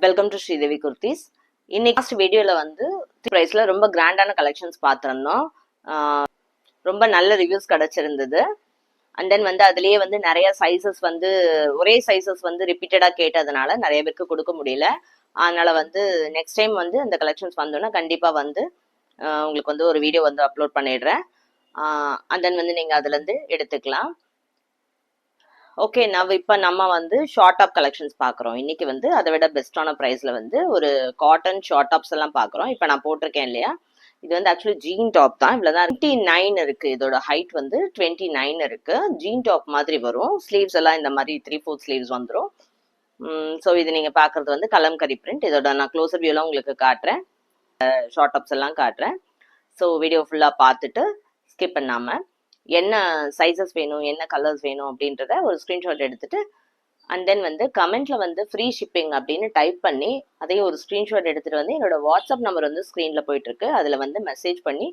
Welcome to Sridevi kurtis. இன்னைக்கு last வீடியோல வந்து பிரைஸ்ல ரொம்ப கிராண்டான கலெக்ஷன்ஸ் பார்த்திருந்தோம். ரொம்ப நல்ல ரிவ்யூஸ் கிடைச்சிருந்தது. அண்ட் தென் வந்து அதுலயே வந்து நிறைய சைசஸ் வந்து ஒரே சைசஸ் வந்து ரிப்பீட்டடா கேட்டதுனால நிறைய பேருக்கு கொடுக்க முடியல. அதனால வந்து நெக்ஸ்ட் டைம் வந்து இந்த கலெக்ஷன்ஸ் வந்தோன்னா கண்டிப்பா வந்து உங்களுக்கு வந்து ஒரு வீடியோ வந்து அப்லோட் பண்ணிடுறேன். அண்ட் தென் வந்து நீங்க அதுல இருந்து எடுத்துக்கலாம். ஓகே, இப்போ நம்ம வந்து ஷார்ட் டாப் கலெக்ஷன்ஸ் பார்க்குறோம். இன்னைக்கு வந்து அதை விட பெஸ்டான ப்ரைஸில் வந்து ஒரு காட்டன் ஷார்ட் டாப்ஸ் எல்லாம் பார்க்குறோம். இப்போ நான் போட்டிருக்கேன் இல்லையா, இது வந்து ஆக்சுவலி ஜீன் டாப் தான். இவ்வளோதான் 29 இருக்கு. இதோட ஹைட் வந்து 29 இருக்கு. ஜீன் டாப் மாதிரி வரும். ஸ்லீவ்ஸ் எல்லாம் இந்த மாதிரி 3/4 ஸ்லீவ்ஸ் வந்துடும். ஸோ இது நீங்கள் பார்க்குறது வந்து கலம்கரி பிரிண்ட். இதோட நான் க்ளோஸர் வியூலாம் உங்களுக்கு காட்டுறேன், ஷார்ட் டாப்ஸ் எல்லாம் காட்டுறேன். ஸோ வீடியோ ஃபுல்லாக பார்த்துட்டு ஸ்கிப் பண்ணாமல் என்ன சைஸஸ் வேணும், என்ன கலர்ஸ் வேணும் அப்படின்றத ஒரு ஸ்க்ரீன்ஷாட் எடுத்துட்டு அண்ட் தென் வந்து கமெண்ட்ல வந்து ஃப்ரீ ஷிப்பிங் அப்படின்னு டைப் பண்ணி அதையும் ஒரு ஸ்க்ரீன்ஷாட் எடுத்துட்டு வந்து என்னோட வாட்ஸ்அப் நம்பர் வந்து ஸ்க்ரீன்ல போயிட்டு இருக்கு, அதில் வந்து மெசேஜ் பண்ணி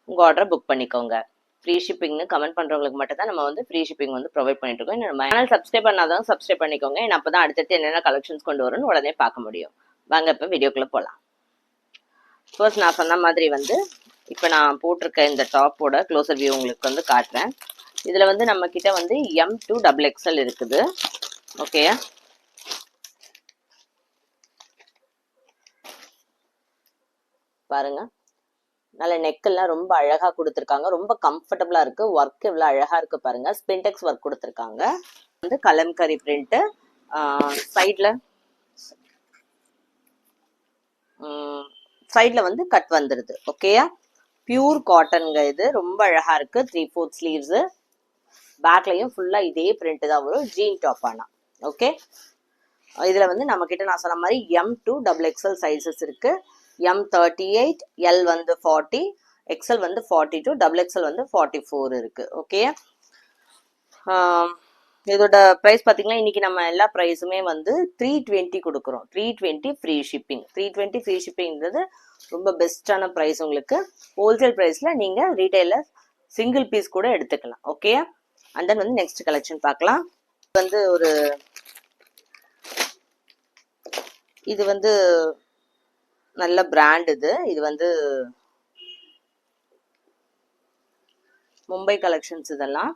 உங்க ஆர்டரை புக் பண்ணிக்கோங்க. ஃப்ரீ ஷிப்பிங்னு கமெண்ட் பண்றவங்களுக்கு மட்டும் தான் நம்ம வந்து ஃப்ரீ ஷிப்பிங் வந்து ப்ரொவைட் பண்ணிட்டு இருக்கோம். என்னோட சேனல் சப்ஸ்கிரைப் பண்ணாதான் சப்ஸ்கிரைப் பண்ணிக்கோங்க. ஏன்னா அப்பதான் அடுத்தடுத்து என்னென்ன கலெக்ஷன்ஸ் கொண்டு வரும்னு உடனே பார்க்க முடியும். வாங்க இப்போ வீடியோக்குள்ள போகலாம். ஃபர்ஸ்ட் நான் சொன்ன மாதிரி வந்து இப்போ நான் போட்டிருக்க இந்த டாப்போட க்ளோசர் வியூ உங்களுக்கு வந்து காட்டுறேன். இதில் வந்து நம்ம கிட்ட வந்து M2 XXL இருக்குது. ஓகே, பாருங்க, நல்ல நெக்கெல்லாம் ரொம்ப அழகா கொடுத்துருக்காங்க. ரொம்ப கம்ஃபர்டபுளா இருக்கு. ஒர்க் எவ்வளவு அழகா இருக்கு பாருங்க. ஸ்பின்டெக்ஸ் ஒர்க் கொடுத்துருக்காங்க. வந்து கலம்கரி பிரிண்ட். சைட்ல வந்து கட் வந்துருது. ஓகேயா, பியூர் காட்டன்ங்க. இது ரொம்ப அழகா இருக்கு. 3/4 ஸ்லீவ்ஸ். பேக்லயும் ஃபுல்லா இதே பிரிண்ட் தான் வரும். ஜீன் டாப் ஆனா. ஓகே, இதுல வந்து நம்ம கிட்ட நான் சொன்ன மாதிரி M2 XXL சைசஸ் இருக்கு. M38, L வந்து 40, XL வந்து 42, XXL வந்து 44 இருக்கு. ஓகே, இதோட ப்ரைஸ் பார்த்தீங்கன்னா இன்னைக்கு நம்ம எல்லா ப்ரைஸுமே வந்து 320 கொடுக்குறோம். 320 ஃப்ரீ ஷிப்பிங். 320 ஃப்ரீ ஷிப்பிங்கிறது ரொம்ப பெஸ்டான ப்ரைஸ். உங்களுக்கு ஹோல்சேல் ப்ரைஸ்ல நீங்க ரீட்டைலர் சிங்கிள் பீஸ் கூட எடுத்துக்கலாம். ஓகே, அண்ட் தென் வந்து நெக்ஸ்ட் கலெக்ஷன் பார்க்கலாம். வந்து இது வந்து நல்ல பிராண்ட். இது வந்து மும்பை கலெக்ஷன்ஸ். இதெல்லாம்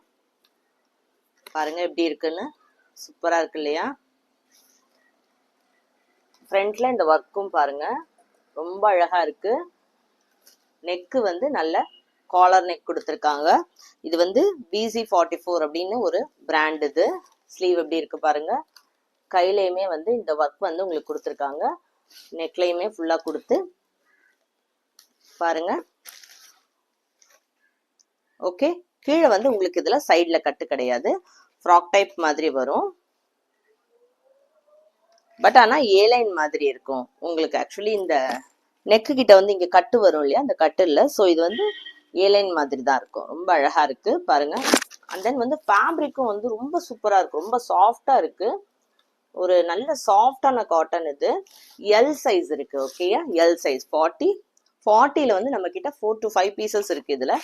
பாருங்க எப்படி இருக்குன்னு. சூப்பரா இருக்கு இல்லையா? ஃப்ரண்ட்ல இந்த ஒர்க்கும் பாருங்க ரொம்ப அழகா இருக்கு. நெக்கு வந்து நல்ல காலர் நெக் கொடுத்துருக்காங்க. இது வந்து BC44 அப்படின்னு ஒரு பிராண்ட். இது ஸ்லீவ் எப்படி இருக்கு பாருங்க. கையிலையுமே வந்து இந்த ஒர்க் வந்து உங்களுக்கு கொடுத்துருக்காங்க. நெக்லையுமே ஃபுல்லா கொடுத்து பாருங்க. ஓகே, கீழே வந்து உங்களுக்கு இதுல சைட்ல கட்டு கிடையாது. ஃப்ராக் டைப் மாதிரி வரும். பட் ஆனா ஏலைன் மாதிரி இருக்கும் உங்களுக்கு. ஆக்சுவலி இந்த நெக்கு கிட்ட வந்து இங்க கட்டு வரும் இல்லையா, அந்த கட்டு இல்ல. ஸோ இது வந்து ஏலைன் மாதிரி தான் இருக்கும். ரொம்ப அழகா இருக்கு பாருங்க. அண்ட் தென் வந்து ஃபேப்ரிக்கும் வந்து ரொம்ப சூப்பரா இருக்கு. ரொம்ப சாஃப்டா இருக்கு. ஒரு நல்ல சாஃப்டான காட்டன். இது எல் சைஸ் இருக்கு. ஓகேயா, எல் சைஸ் 40ல வந்து நம்ம கிட்ட 4 to 5 பீசஸ் இருக்கு. இதுல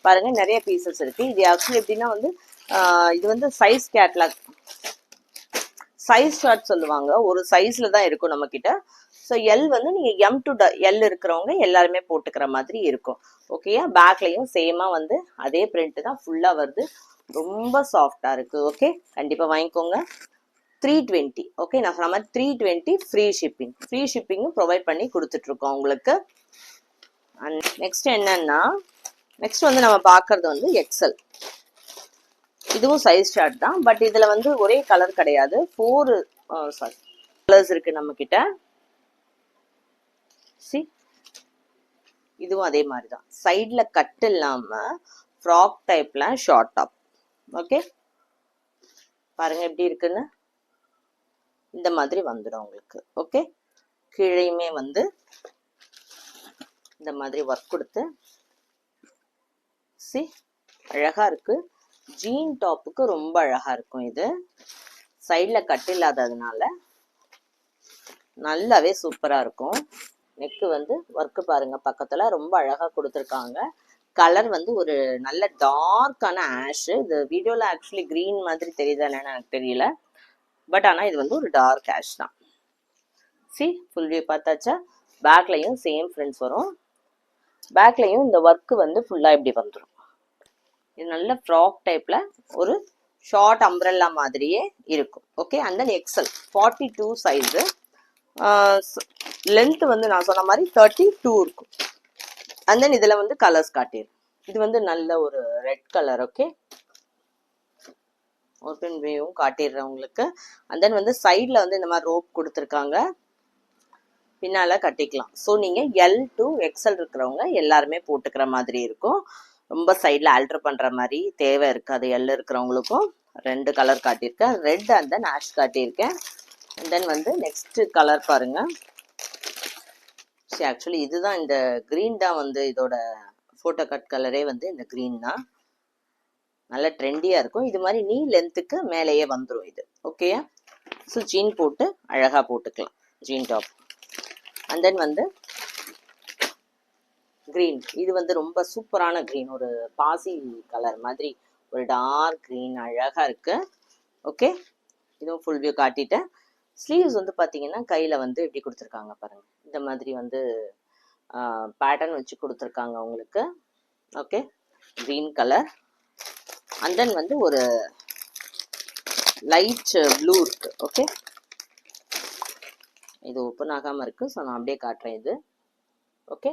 பாருங்க நிறைய பீசஸ் இருக்கு. இது ஆக்சுவலி எப்படின்னா வந்து இது வந்து சைஸ் கேட்லாக், சைஸ் ஷார்ட் சொல்லுவாங்க. ஒரு சைஸ்ல தான் இருக்கும் நம்ம கிட்ட. ஸோ எல் வந்து நீங்க M2 L இருக்கிறவங்க எல்லாருமே போட்டுக்கிற மாதிரி இருக்கும். ஓகேயா, பேக்லயும் சேமா வந்து அதே பிரிண்ட் தான் ஃபுல்லா வருது. ரொம்ப சாஃப்டா இருக்கு. ஓகே, கண்டிப்பா வாங்கிக்கோங்க. 320. ஓகே, நான் சொன்ன மாதிரி 320 ஃப்ரீ ஷிப்பிங். ஃப்ரீ ஷிப்பிங்கும் ப்ரொவைட் பண்ணி கொடுத்துட்டு இருக்கோம் உங்களுக்கு. அண்ட் நெக்ஸ்ட் என்னன்னா, நெக்ஸ்ட் வந்து நம்ம பார்க்கறது வந்து XL. இதுவும் சைஸ் சார்ட் தான். பட் இதுல வந்து ஒரே கலர் கிடையாது. 4 கலர்ஸ் இருக்கு நம்ம கிட்ட. சி, இதுவும் அதே மாதிரி தான். சைட்ல கட் இல்லாம ஃப்ராக் டைப்ல ஷார்ட் டாப். ஓகே, பாருங்க எப்படி இருக்குன்னு. இந்த மாதிரி வந்துடும் உங்களுக்கு. ஓகே, கீழையுமே வந்து இந்த மாதிரி ஒர்க் கொடுத்து சி அழகா இருக்கு. ஜீன் டாப்புக்கு ரொம்ப அழகா இருக்கும். இது சைட்ல கட் இல்லாததுனால நல்லாவே சூப்பரா இருக்கும். நெக்கு வந்து ஒர்க் பாருங்க, பக்கத்துல ரொம்ப அழகா கொடுத்துருக்காங்க. கலர் வந்து ஒரு நல்ல டார்க்கான ஆஷ். இது வீடியோல ஆக்சுவலி கிரீன் மாதிரி தெரியுதா என்னன்னு எனக்கு தெரியல. பட் ஆனா இது வந்து ஒரு டார்க் ஆஷ் தான். சி ஃபுல் வியூ பார்த்தாச்சா. பேக்லையும் சேம் ஃப்ரெண்ட்ஸ் வரும். பேக்லையும் இந்த ஒர்க்கு வந்து ஃபுல்லாக இப்படி வந்துடும். இது நல்ல ஃப்ராக் டைப்பில் ஒரு ஷார்ட் அம்ப்ரெல்லா மாதிரியே இருக்கும். Okay, and then XL 42 size. Length வந்து நான் சொன்ன மாதிரி 32 இருக்கும். அண்ட் தென் இதில் வந்து கலர்ஸ் காட்டிடும். இது வந்து நல்ல ஒரு ரெட் கலர். ஓகே, ஓப்பன் வியூவும் காட்டிடுறேன் உங்களுக்கு. அண்ட் தென் வந்து சைடில் வந்து இந்த மாதிரி ரோப் கொடுத்துருக்காங்க, பின்னால் கட்டிக்கலாம். ஸோ நீங்கள் எல் டு எக்ஸல் இருக்கிறவங்க எல்லாருமே போட்டுக்கிற மாதிரி இருக்கும். ரொம்ப சைடில் ஆல்டர் பண்ணுற மாதிரி தேவை இருக்காது. எல் இருக்கிறவங்களுக்கும் 2 கலர் காட்டியிருக்கேன், ரெட் அண்ட் தென் ஆஷ் காட்டியிருக்கேன். அண்ட் தென் வந்து நெக்ஸ்ட் கலர் பாருங்க. சரி, ஆக்சுவலி இதுதான் இந்த க்ரீன் தான் வந்து இதோட ஃபோட்டோ கட் கலரே வந்து இந்த க்ரீன் தான். நல்ல ட்ரெண்டியாக இருக்கும். இது மாதிரி நீ லென்த்துக்கு மேலேயே வந்துடும் இது. ஓகேயா? ஸோ ஜீன் போட்டு அழகாக போட்டுக்கலாம், ஜீன் டாப். அண்ட் தென் வந்து க்ரீன், இது வந்து ரொம்ப சூப்பரான க்ரீன், ஒரு பாசி கலர் மாதிரி ஒரு டார்க் க்ரீன், அழகாக இருக்கு. ஓகே, இதுவும் ஃபுல் வியூ காட்டிட்டேன். ஸ்லீவ்ஸ் வந்து பார்த்தீங்கன்னா கையில் வந்து எப்படி கொடுத்துருக்காங்க பாருங்க, இந்த மாதிரி வந்து பேட்டர்ன் வச்சு கொடுத்துருக்காங்க உங்களுக்கு. Okay, green colour. And then வந்து ஒரு லைட் ப்ளூ இருக்கு. ஓகே, இது ஓப்பன் ஆகாமல் இருக்கு, ஸோ நான் அப்படியே காட்டுறேன். இது ஓகே,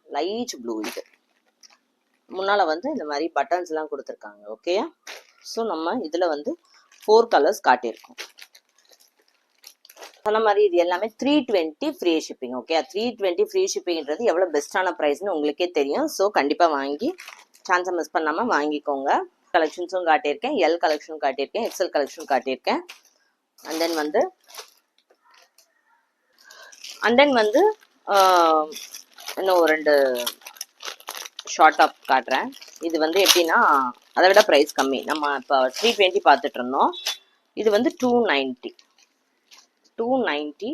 லைட் ப்ளூ. இது முன்னால் வந்து இந்த மாதிரி பட்டன்ஸ்லாம் கொடுத்துருக்காங்க. ஓகேயா? ஸோ நம்ம இதில் வந்து 4 கலர்ஸ் காட்டியிருக்கோம். சொன்ன மாதிரி இது எல்லாமே 320 ஃப்ரீ ஷிப்பிங். ஓகே, 320 ஃப்ரீ ஷிப்பிங்கிறது எவ்வளோ பெஸ்ட்டான ப்ரைஸ்னு உங்களுக்கே தெரியும். ஸோ கண்டிப்பாக வாங்கி சான்ஸை மிஸ் பண்ணாமல் வாங்கிக்கோங்க. கலெக்ஷன்ஸும் காட்டியிருக்கேன், எல் கலெக்ஷனும் காட்டியிருக்கேன், எக்ஸல் கலெக்ஷனும் காட்டியிருக்கேன். அண்ட் தென் வந்து இன்னும் 2 ஷார்ட் டாப் காட்டுறேன். இது வந்து எப்படின்னா அதை விட ப்ரைஸ் கம்மி. நம்ம இப்போ 320 பார்த்துட்டு இருந்தோம், இது வந்து 290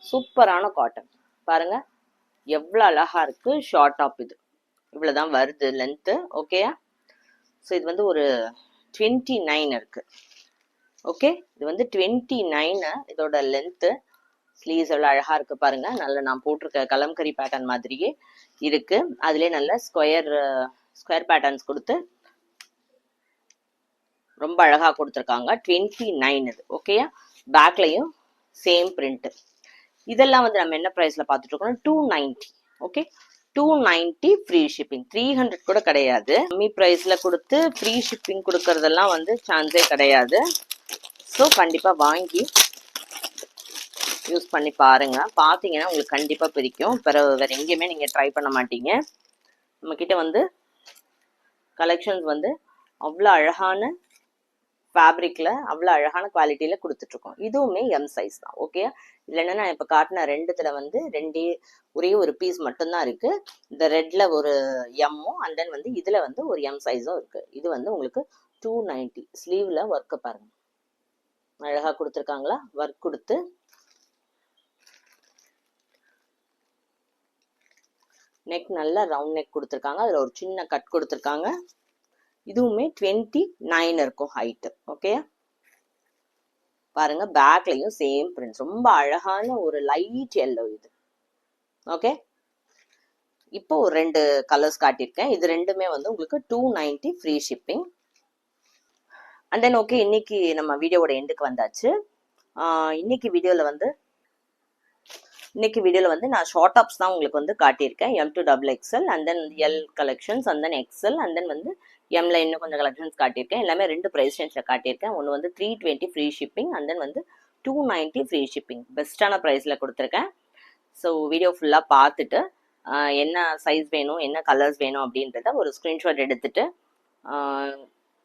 சூப்பரான காட்டன். பாருங்க எவ்வளோ அழகா இருக்கு. ஷார்ட் டாப் இது இவ்வளோதான் வருது லென்த்து. ஓகேயா? ஸோ இது வந்து ஒரு 29 இருக்கு. ஓகே, இது வந்து 29 இதோட லென்த்து. ஸ்லீவ்ஸ் எவ்வளோ அழகா இருக்கு பாருங்க. நல்ல நான் போட்டிருக்க கலம்கரி பேட்டர்ன் மாதிரியே இருக்கு. அதுலேயே நல்ல ஸ்கொயர் பேட்டர்ன்ஸ் கொடுத்து ரொம்ப அழகா கொடுத்துருக்காங்க. 29 இது. ஓகேயா? பேக்லையும் சேம் பிரிண்ட். இதெல்லாம் வந்து நம்ம என்ன ப்ரைஸ்ல பார்த்துட்டு இருக்கோம்? 290. Okay, 290 free shipping. 300 கூட கிடையாது. கம்மி ப்ரைஸ்ல கொடுத்து ஃப்ரீ ஷிப்பிங் கொடுக்கறதெல்லாம் வந்து சான்ஸே கிடையாது. ஸோ கண்டிப்பாக வாங்கி யூஸ் பண்ணி பாருங்க. பார்த்தீங்கன்னா உங்களுக்கு கண்டிப்பாக பிடிக்கும். பிறகு வேறு எங்கேயுமே நீங்கள் ட்ரை பண்ண மாட்டீங்க. நம்மக்கிட்ட வந்து கலெக்ஷன்ஸ் வந்து அவ்வளோ அழகான ஃபேப்ரிக்கில் அவ்வளோ அழகான குவாலிட்டியில் கொடுத்துட்ருக்கோம். இதுவுமே எம் சைஸ் தான். ஓகே, இதில் என்னென்னா இப்போ காட்டின ரெண்டுத்தில் வந்து ஒரே ஒரு பீஸ் மட்டும்தான் இருக்குது. இந்த ரெட்டில் ஒரு எம்மும் அண்ட் தென் வந்து இதில் வந்து ஒரு எம் சைஸும் இருக்குது. இது வந்து உங்களுக்கு 290. ஸ்லீவில் ஒர்க்கு பாருங்கள் அழகாக கொடுத்துருக்காங்களா. ஒர்க் கொடுத்து நெக் நல்லா ரவுண்ட் நெக் கொடுத்துருக்காங்க. அதில் ஒரு சின்ன கட் கொடுத்துருக்காங்க. இதுவுமே 29 இருக்கும் ஹைட்டு. ஓகே, பாருங்க பேக்லையும் சேம் பிரிண்ட்ஸ். ரொம்ப அழகான ஒரு லைட் எல்லோ இது. ஓகே, இப்போ ஒரு 2 கலர்ஸ் காட்டியிருக்கேன். இது ரெண்டுமே வந்து உங்களுக்கு 290 free shipping. And then okay, இன்னைக்கு நம்ம வீடியோவோட எண்டுக்கு வந்தாச்சு. இன்னைக்கு வீடியோவில் வந்து நான் ஷார்ட் டாப்ஸ் தான் உங்களுக்கு வந்து காட்டியிருக்கேன். M to XXL and then L collections and then XL and then வந்து எம்ல இன்னும் கொஞ்சம் கலெக்ஷன்ஸ் காட்டியிருக்கேன். எல்லாமே 2 ப்ரைஸ் ரேஞ்சில் காட்டியிருக்கேன். ஒன்று வந்து 320 ஃப்ரீ ஷிப்பிங் அண்ட் தென் வந்து 290 ஃப்ரீ ஷிப்பிங். பெஸ்ட்டான ப்ரைஸில் கொடுத்துருக்கேன். ஸோ வீடியோ ஃபுல்லாக பார்த்துட்டு என்ன சைஸ் வேணும், என்ன கலர்ஸ் வேணும் அப்படின்றத ஒரு ஸ்க்ரீன்ஷாட் எடுத்துட்டு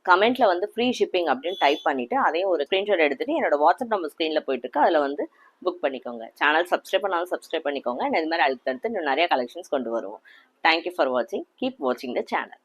கமெண்ட்ல வந்து ஃப்ரீ ஷிப்பிங் அப்படின்னு டைப் பண்ணிட்டு அதையும் ஒரு ஸ்க்ரீன்ஷாட் எடுத்துட்டு என்னோட வாட்ஸ்அப் நம்பர் ஸ்க்ரீன்ல போயிட்டு இருக்கு, அதில் வந்து புக் பண்ணிக்கோங்க. சேனல் சப்ஸ்கிரைப் பண்ணாலும் சப்ஸ்கிரைப் பண்ணிக்கோங்க. இது மாதிரி அதுக்கு அடுத்து இன்னும் நிறைய கலெக்ஷன்ஸ் கொண்டு வருவோம். தேங்க்யூ ஃபார் வாட்சிங். கீப் வாட்சிங் த சேனல்.